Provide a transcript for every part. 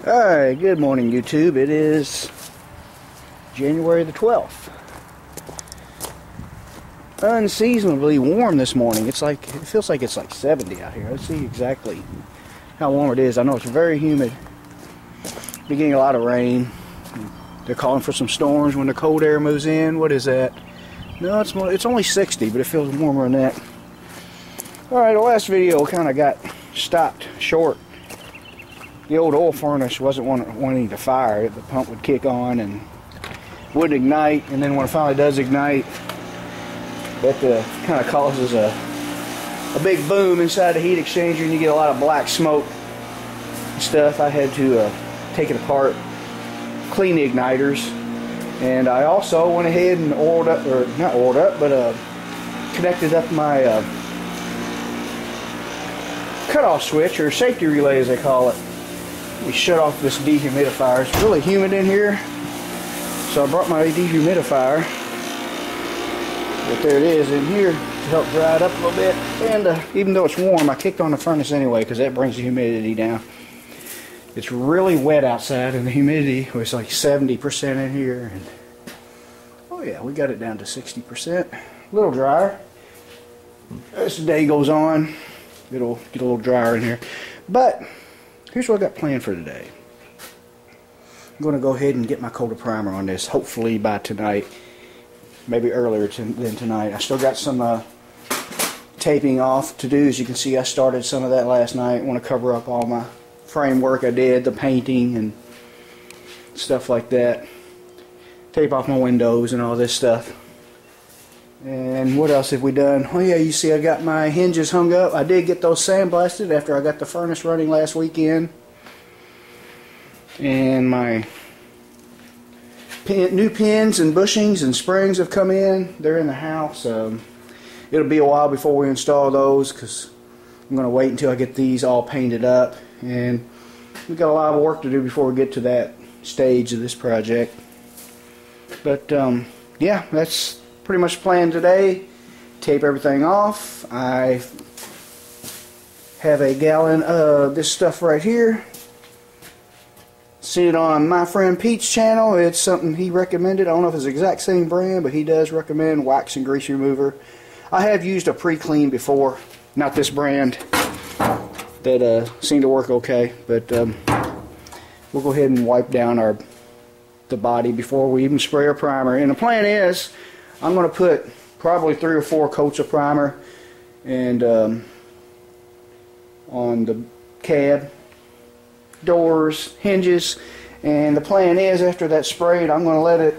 Alright, good morning YouTube. It is January the 12th. Unseasonably warm this morning. It feels like it's like 70 out here. Let's see exactly how warm it is. I know it's very humid. Been getting a lot of rain. They're calling for some storms when the cold air moves in. What is that? No, it's only 60, but it feels warmer than that. Alright, the last video kind of got stopped short. The old oil furnace wasn't wanting to fire. The pump would kick on and wouldn't ignite, and then when it finally does ignite, that kind of causes a big boom inside the heat exchanger, and you get a lot of black smoke and stuff. I had to take it apart, clean the igniters, and I also went ahead and oiled up, or not oiled up, but connected up my cutoff switch, or safety relay as they call it. We shut off this dehumidifier. It's really humid in here, so I brought my dehumidifier. But there it is in here to help dry it up a little bit. And even though it's warm, I kicked on the furnace anyway because that brings the humidity down. It's really wet outside, and the humidity was like 70% in here. And oh yeah, we got it down to 60%. A little drier. As the day goes on, it'll get a little drier in here. But here's what I got planned for today. I'm going to go ahead and get my coated primer on this, hopefully by tonight, maybe earlier than tonight. I still got some taping off to do. As you can see, I started some of that last night. I want to cover up all my framework I did, the painting and stuff like that. Tape off my windows and all this stuff. And what else have we done? Oh yeah, you see I got my hinges hung up. I did get those sandblasted after I got the furnace running last weekend. And my new pins and bushings and springs have come in. They're in the house. It'll be a while before we install those because I'm going to wait until I get these all painted up. And we've got a lot of work to do before we get to that stage of this project. But yeah, that's pretty much planned today. Tape everything off. I have a gallon of this stuff right here. See it on my friend Pete's channel. It's something he recommended. I don't know if it's the exact same brand, but he does recommend wax and grease remover. I have used a pre-clean before, not this brand, that seemed to work okay. But we'll go ahead and wipe down the body before we even spray our primer. And the plan is, I'm going to put probably 3 or 4 coats of primer and on the cab, doors, hinges, and the plan is after that's sprayed, I'm going to let it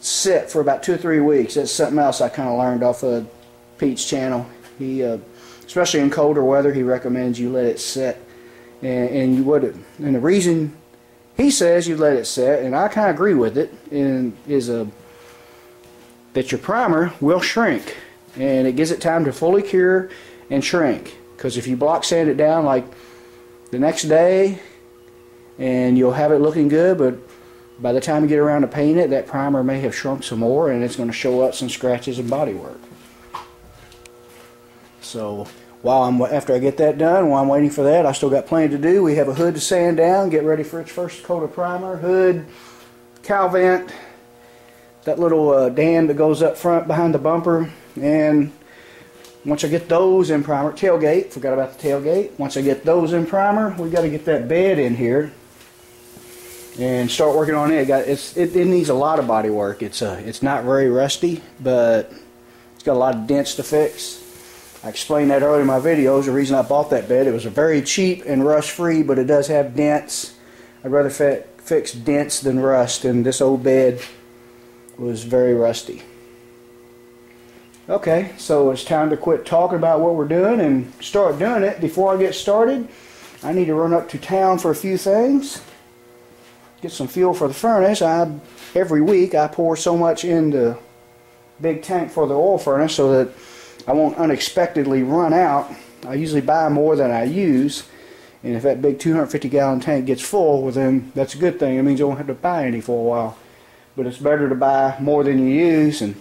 sit for about 2 or 3 weeks. That's something else I kind of learned off of Pete's channel. He, especially in colder weather, he recommends you let it sit, and you would. And the reason he says you let it sit, and I kind of agree with it, is that your primer will shrink, and it gives it time to fully cure and shrink. Because if you block sand it down like the next day, and you'll have it looking good, but by the time you get around to paint it, that primer may have shrunk some more, and it's going to show up some scratches and bodywork. So after I get that done, while I'm waiting for that, I still got plenty to do. We have a hood to sand down, get ready for its first coat of primer. Hood, cowl vent, that little dam that goes up front behind the bumper, and once I get those in primer, tailgate, forgot about the tailgate. Once I get those in primer, we got to get that bed in here and start working on it. It needs a lot of body work. It's not very rusty, but it's got a lot of dents to fix. I explained that earlier in my videos. The reason I bought that bed, it was a very cheap and rust free, but it does have dents. I'd rather fix dents than rust, and this old bed was very rusty. Okay, so it's time to quit talking about what we're doing and start doing it. Before I get started, I need to run up to town for a few things. Get some fuel for the furnace. Every week I pour so much in the big tank for the oil furnace so that I won't unexpectedly run out. I usually buy more than I use, and if that big 250-gallon tank gets full, well then that's a good thing. It means I won't have to buy any for a while. But it's better to buy more than you use, and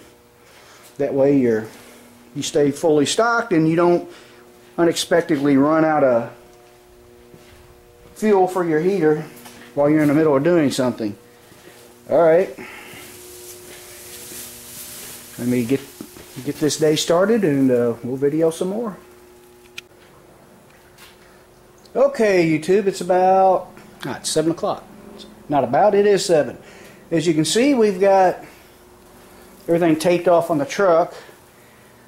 that way you stay fully stocked and you don't unexpectedly run out of fuel for your heater while you're in the middle of doing something. Alright. Let me get this day started, and we'll video some more. Okay, YouTube, it's about, it's 7 o'clock. Not about, it is 7. As you can see, we've got everything taped off on the truck.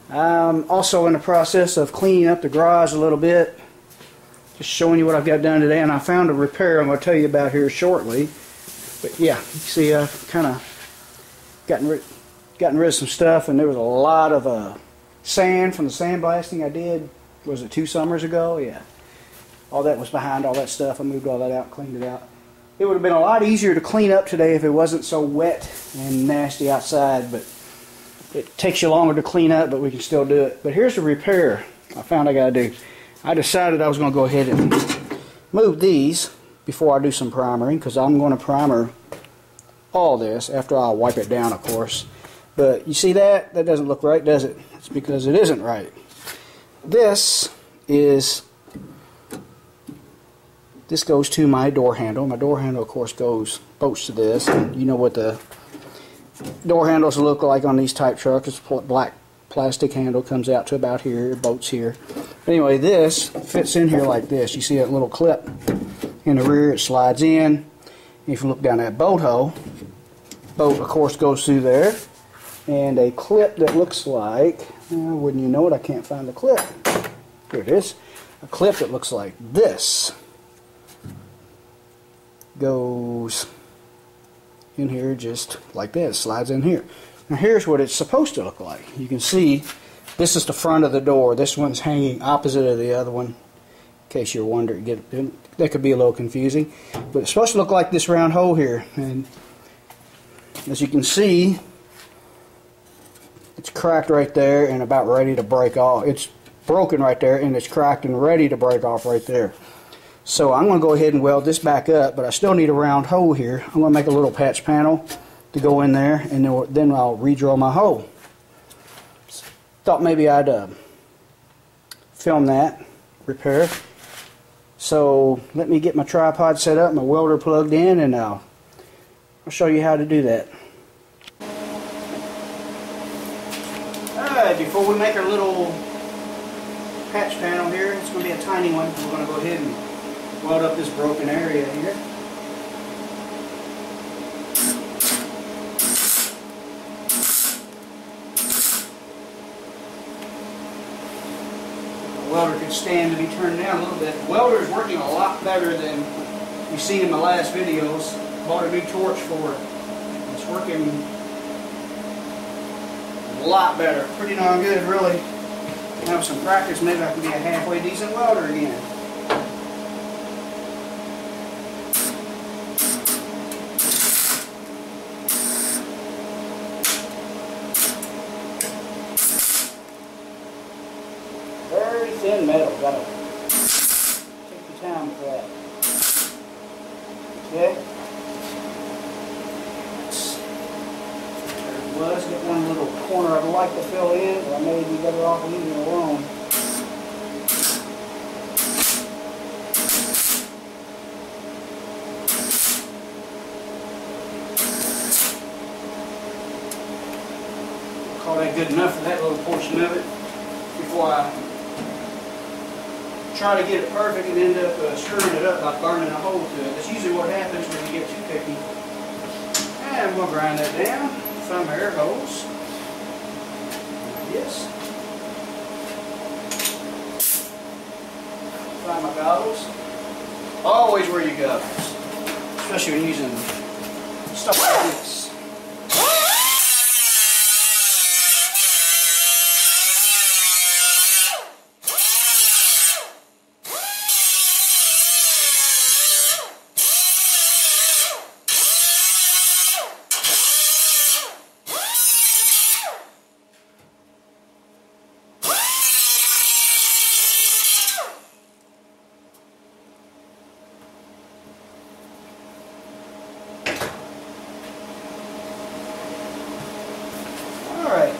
I'm also in the process of cleaning up the garage a little bit. Just showing you what I've got done today, and I found a repair I'm going to tell you about here shortly. But yeah, you see I've kind of gotten rid of some stuff, and there was a lot of sand from the sandblasting I did, was it 2 summers ago? Yeah. All that was behind all that stuff. I moved all that out, cleaned it out. It would have been a lot easier to clean up today if it wasn't so wet and nasty outside, but it takes you longer to clean up, but we can still do it. But here's the repair I found I got to do. I decided I was going to go ahead and move these before I do some primering, because I'm going to primer all this after I wipe it down, of course. But you see that? That doesn't look right, does it? It's because it isn't right. This goes to my door handle. My door handle, of course, bolts to this. And you know what the door handles look like on these type trucks. It's a black plastic handle, comes out to about here, it bolts here. Anyway, this fits in here like this. You see that little clip in the rear, it slides in. If you look down that bolt hole, bolt, of course, goes through there. And a clip that looks like, wouldn't you know it, I can't find the clip. Here it is. A clip that looks like this goes in here just like this, slides in here. Now here's what it's supposed to look like. You can see this is the front of the door. This one's hanging opposite of the other one, in case you're wondering. That could be a little confusing, but it's supposed to look like this round hole here. And as you can see, it's cracked right there and about ready to break off. It's broken right there, and it's cracked and ready to break off right there. So I'm going to go ahead and weld this back up, but I still need a round hole here. I'm going to make a little patch panel to go in there, and then I'll re-drill my hole. Thought maybe I'd film that repair. So let me get my tripod set up, my welder plugged in, and I'll show you how to do that. Alright, before we make our little patch panel here, it's going to be a tiny one. We're going to go ahead and weld up this broken area here. The welder could stand to be turned down a little bit. The welder is working a lot better than you've seen in my last videos. Bought a new torch for it. It's working a lot better. Pretty darn good, really. Now with some practice, maybe I can be a halfway decent welder again. Very thin metal, gotta take your time with that. Okay? There it was. Get one little corner I'd like to fill in, but I may be better off leaving it alone. Call that good enough for that little portion of it before I try to get it perfect and end up screwing it up by burning a hole to it. That's usually what happens when you get too picky. And we'll grind that down. Find my air holes. Yes. Find my goggles. Always wear your goggles, especially when using stuff like this.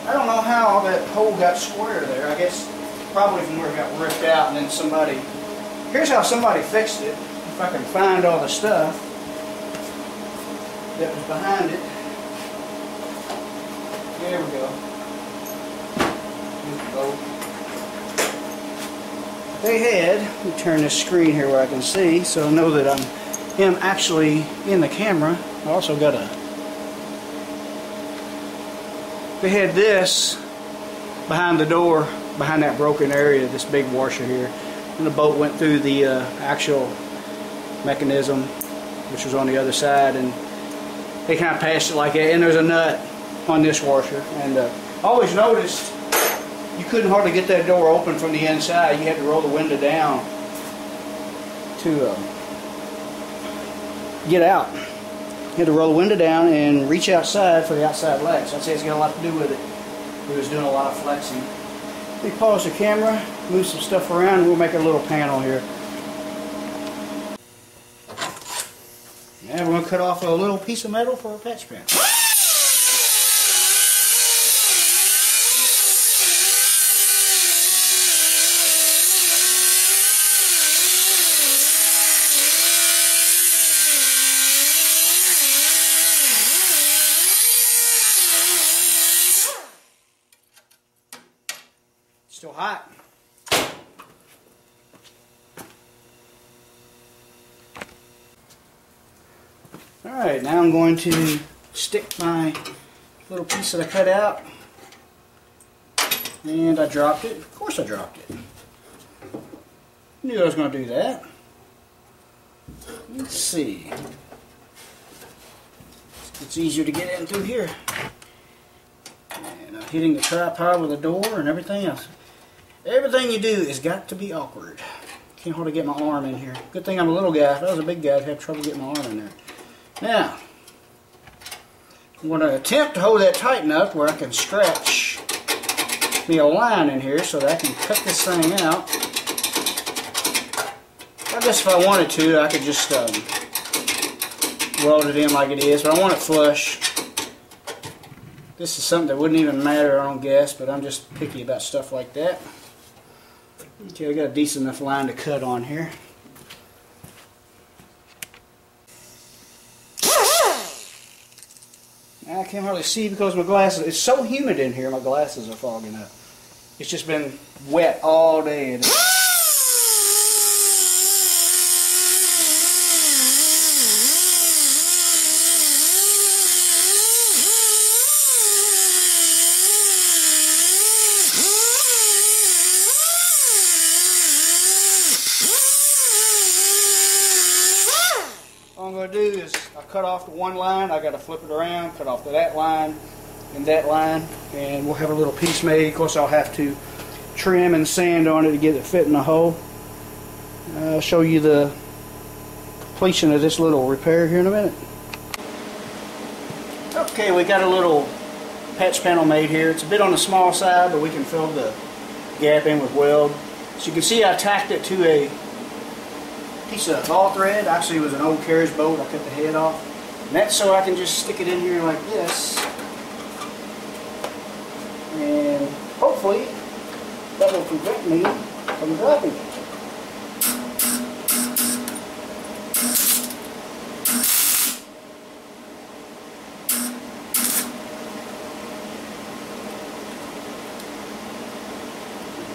I don't know how that hole got square there. I guess probably from where it got ripped out and then somebody... Here's how somebody fixed it. if I can find all the stuff that was behind it. There we go. They had, let me turn this screen here where I can see so I know that I am actually in the camera. I also got they had this behind the door, behind that broken area, this big washer here. And the bolt went through the actual mechanism, which was on the other side, and they kind of passed it like that. And there's a nut on this washer. And I always noticed you couldn't hardly get that door open from the inside. You had to roll the window down to get out. You had to roll the window down and reach outside for the outside latch. I'd say it's got a lot to do with it. He was doing a lot of flexing. Let me pause the camera, move some stuff around, and we'll make a little panel here. Now we're going to cut off a little piece of metal for a patch panel. Still hot. Alright, now I'm going to stick my little piece that I cut out. And I dropped it. Of course I dropped it. Knew I was going to do that. Let's see. It's easier to get in through here. And I'm hitting the tripod with the door and everything else. Everything you do has got to be awkward. Can't hardly get my arm in here. Good thing I'm a little guy. If I was a big guy, I'd have trouble getting my arm in there. Now, I'm going to attempt to hold that tight enough where I can stretch me a line in here so that I can cut this thing out. I guess if I wanted to, I could just weld it in like it is, but I want it flush. This is something that wouldn't even matter, I don't guess, but I'm just picky about stuff like that. Okay, I got a decent enough line to cut on here. I can't hardly see because my glasses, it's so humid in here, my glasses are fogging up. It's just been wet all day. All I'm going to do is I cut off the one line, I got to flip it around, cut off to that line and that line, and we'll have a little piece made. Of course I'll have to trim and sand on it to get it fit in the hole. I'll show you the completion of this little repair here in a minute. Okay, we got a little patch panel made here. It's a bit on the small side, but we can fill the gap in with weld. So you can see I tacked it to a piece of ball thread. Actually it was an old carriage bolt. I cut the head off. And that's so I can just stick it in here like this. And hopefully that will prevent me from dropping it.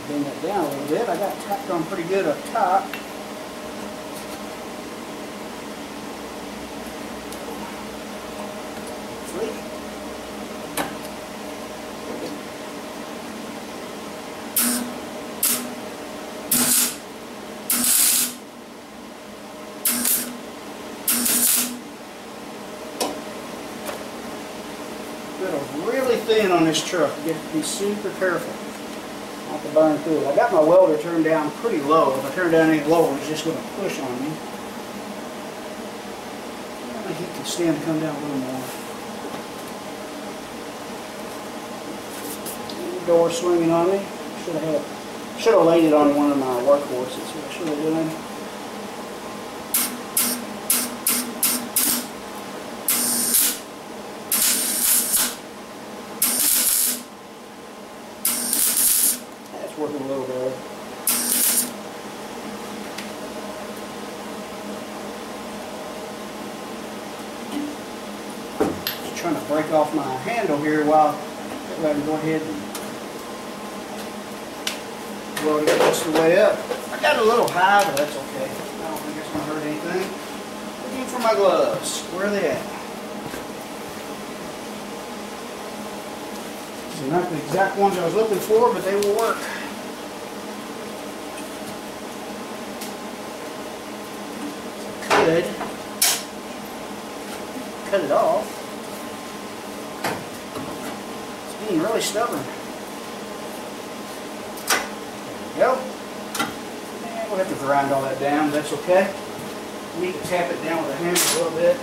Bring that down a little bit. I got it tacked on pretty good up top. Really thin on this truck. You have to be super careful not to burn through it. I got my welder turned down pretty low. If I turn it down any lower, it's just going to push on me. The heat can stand to come down a little more. The door swinging on me. Should have laid it on one of my workhorses. What I should have done. Working a little better. trying to break off my handle here while I can go ahead and weld it just the way up. I got a little high, but that's okay. I don't think it's going to hurt anything. Looking for my gloves. Where are they at? These are not the exact ones I was looking for, but they will work. Good. Cut it off. It's being really stubborn. There we go. And we'll have to grind all that down, but that's okay. We need to tap it down with a hammer a little bit.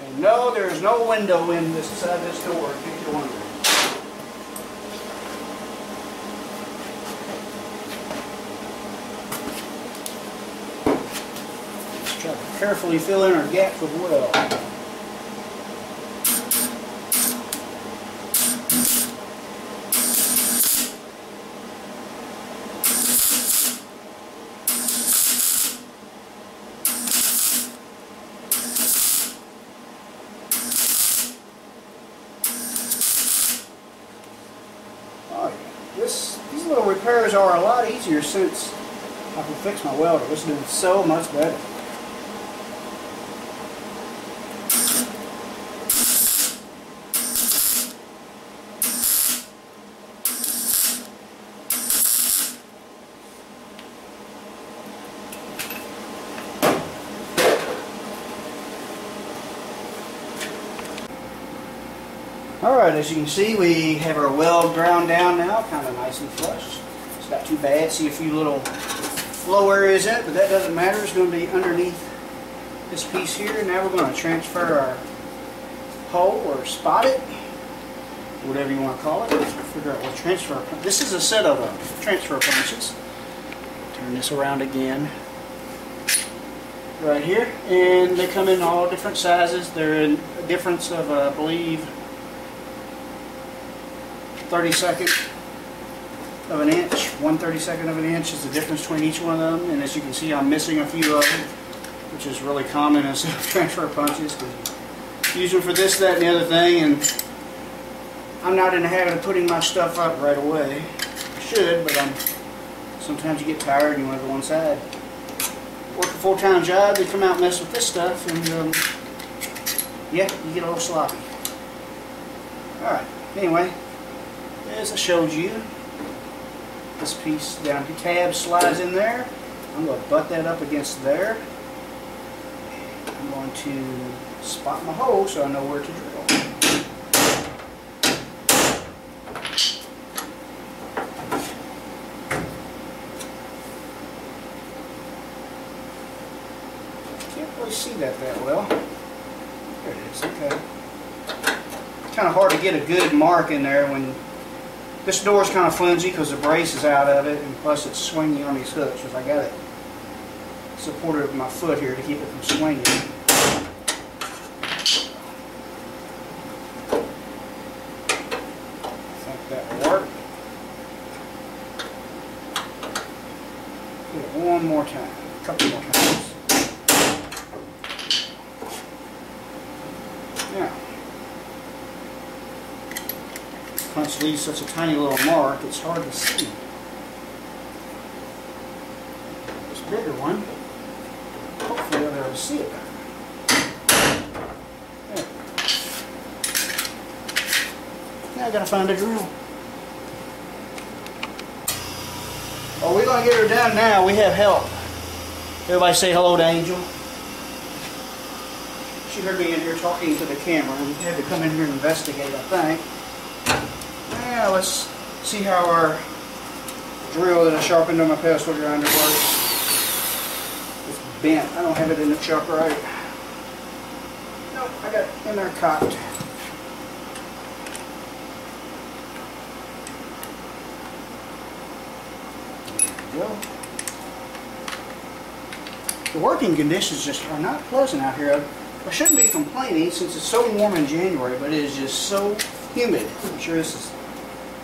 And no, there is no window in this side of this door, in case you're wondering. Try to carefully fill in our gaps with weld. These little repairs are a lot easier since I can fix my welder. This is so much better. Alright, as you can see, we have our weld ground down now, kind of nice and flush. It's not too bad. See a few little low areas in it, but that doesn't matter. It's going to be underneath this piece here. Now we're going to transfer our hole or spot it, whatever you want to call it. Figure out what transfer. This is a set of transfer punches. Turn this around again. Right here, and they come in all different sizes. They're in a difference of, I believe, 1/32 of an inch. 1/32 of an inch is the difference between each one of them. And as you can see, I'm missing a few of them, which is really common in transfer punches. Use them for this, that, and the other thing. And I'm not in the habit of putting my stuff up right away. I should, but sometimes you get tired and you want to go inside. Work a full-time job, they come out and mess with this stuff, and yeah, you get a little sloppy. Alright, anyway, as I showed you, this piece down the tab slides in there. I'm going to butt that up against there. I'm going to spot my hole so I know where to drill. See that well. There it is. Okay. It's kind of hard to get a good mark in there when this door is kind of flimsy because the brace is out of it, and plus it's swinging on these hooks. If I got it supported with my foot here to keep it from swinging. I think that will work. Do it one more time, a couple more times. Now, punch leaves such a tiny little mark, it's hard to see. This bigger one, hopefully I'll be able to see it better. There. Now I gotta find a drill. Oh, we're gonna get her done now. We have help. Everybody say hello to Angel. She heard me in here talking to the camera and had to come in here and investigate, I think. Now let's see how our drill that I sharpened on my pestle grinder works. It's bent. I don't have it in the chuck right. Nope, I got it in there cocked. There we go. The working conditions just are not pleasant out here. I shouldn't be complaining since it's so warm in January, but it is just so humid. I'm sure this is,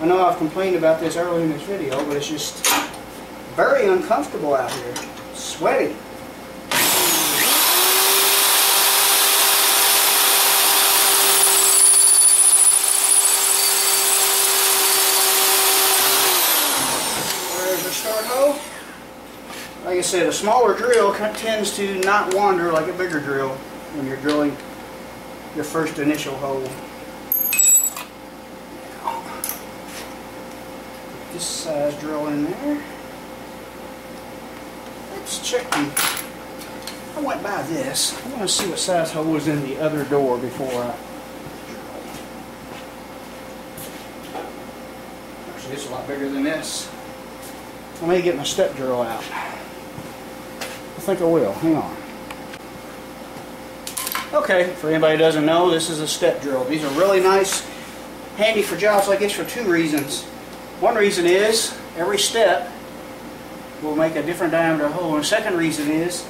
I know I've complained about this earlier in this video, but it's just very uncomfortable out here. Sweaty. There's our start hole. Like I said, a smaller drill tends to not wander like a bigger drill when you're drilling your first initial hole. Now, put this size drill in there. Let's check I went by this. I want to see what size hole was in the other door before I... Actually, it's a lot bigger than this. I may get my step drill out. I think I will. Hang on. Okay, for anybody who doesn't know, this is a step drill. These are really nice, handy for jobs like this for two reasons. One reason is every step will make a different diameter hole. And the second reason is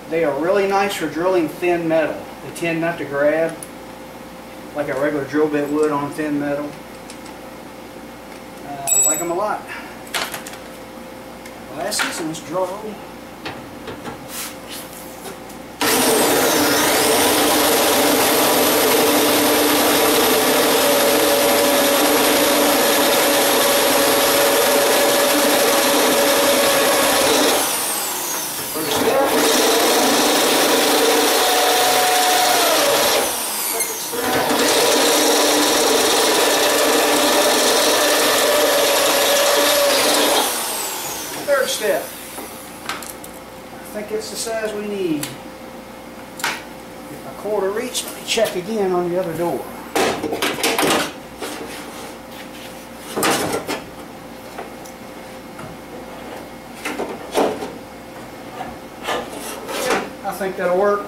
they are really nice for drilling thin metal. They tend not to grab like a regular drill bit would on thin metal. I like them a lot. Glasses and let's drill a hole. Step. I think it's the size we need. Get my quarter reach. Let me check again on the other door. I think that'll work.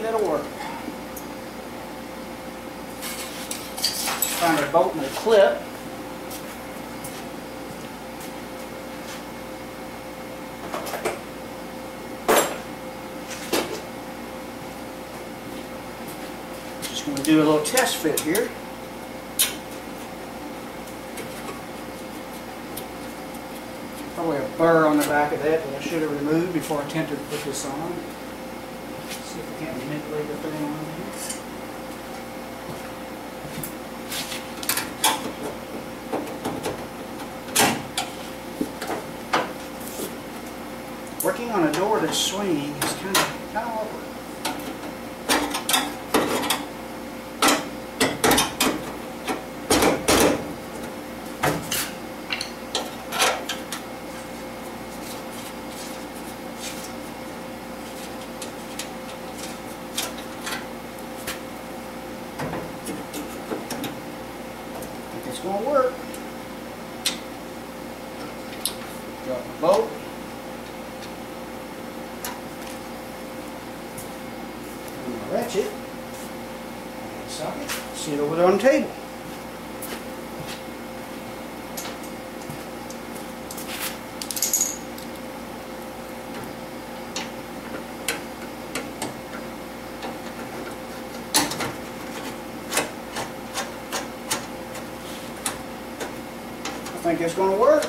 That'll work. Find a bolt and a clip. Just going to do a little test fit here. Probably a burr on the back of that I should have removed before I attempted to put this on. See if I can't manipulate the thing on this. Working on a door that's swinging is kind of awkward. It's going to work. Drop the bolt. I'm going to wrench it. Socket. See it over there on the table. I think it's going to work.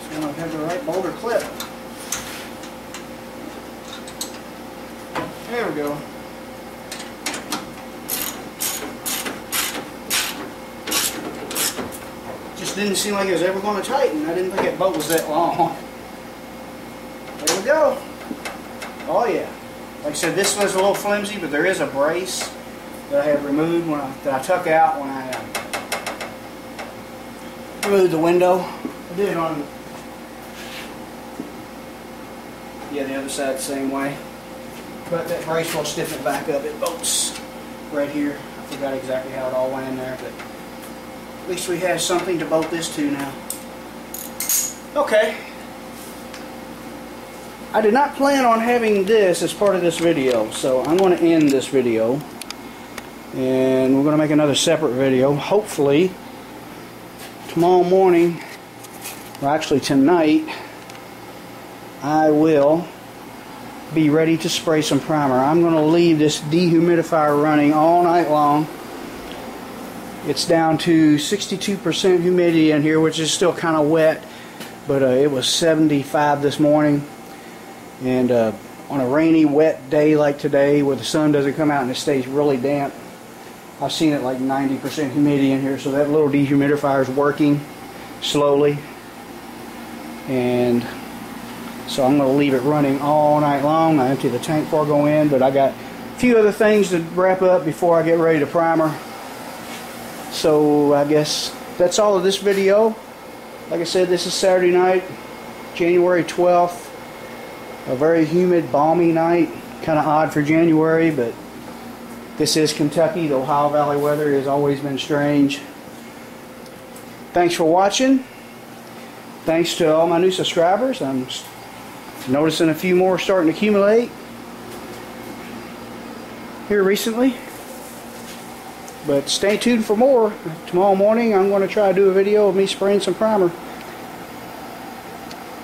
Just want to have the right boulder clip. There we go. Just didn't seem like it was ever going to tighten. I didn't think that bolt was that long. There we go. Oh yeah. Like I said, this was a little flimsy, but there is a brace that I have removed that I took out when I removed the window. I did it on the other side the same way. But that brace will stiffen it back up. It bolts right here. I forgot exactly how it all went in there, but at least we have something to bolt this to now. Okay. I did not plan on having this as part of this video, so I'm going to end this video and we're going to make another separate video. Hopefully tomorrow morning, or actually tonight, I will be ready to spray some primer. I'm going to leave this dehumidifier running all night long. It's down to 62% humidity in here, which is still kind of wet, but it was 75 this morning. And on a rainy, wet day like today, where the sun doesn't come out and it stays really damp, I've seen it like 90% humidity in here, so that little dehumidifier is working slowly. And so I'm going to leave it running all night long. I empty the tank before I go in, but I got a few other things to wrap up before I get ready to primer. So I guess that's all of this video. Like I said, this is Saturday night, January 12th. A very humid, balmy night. Kind of odd for January, but this is Kentucky. The Ohio Valley weather has always been strange. Thanks for watching. Thanks to all my new subscribers. I'm noticing a few more starting to accumulate here recently. But stay tuned for more. Tomorrow morning I'm going to try to do a video of me spraying some primer.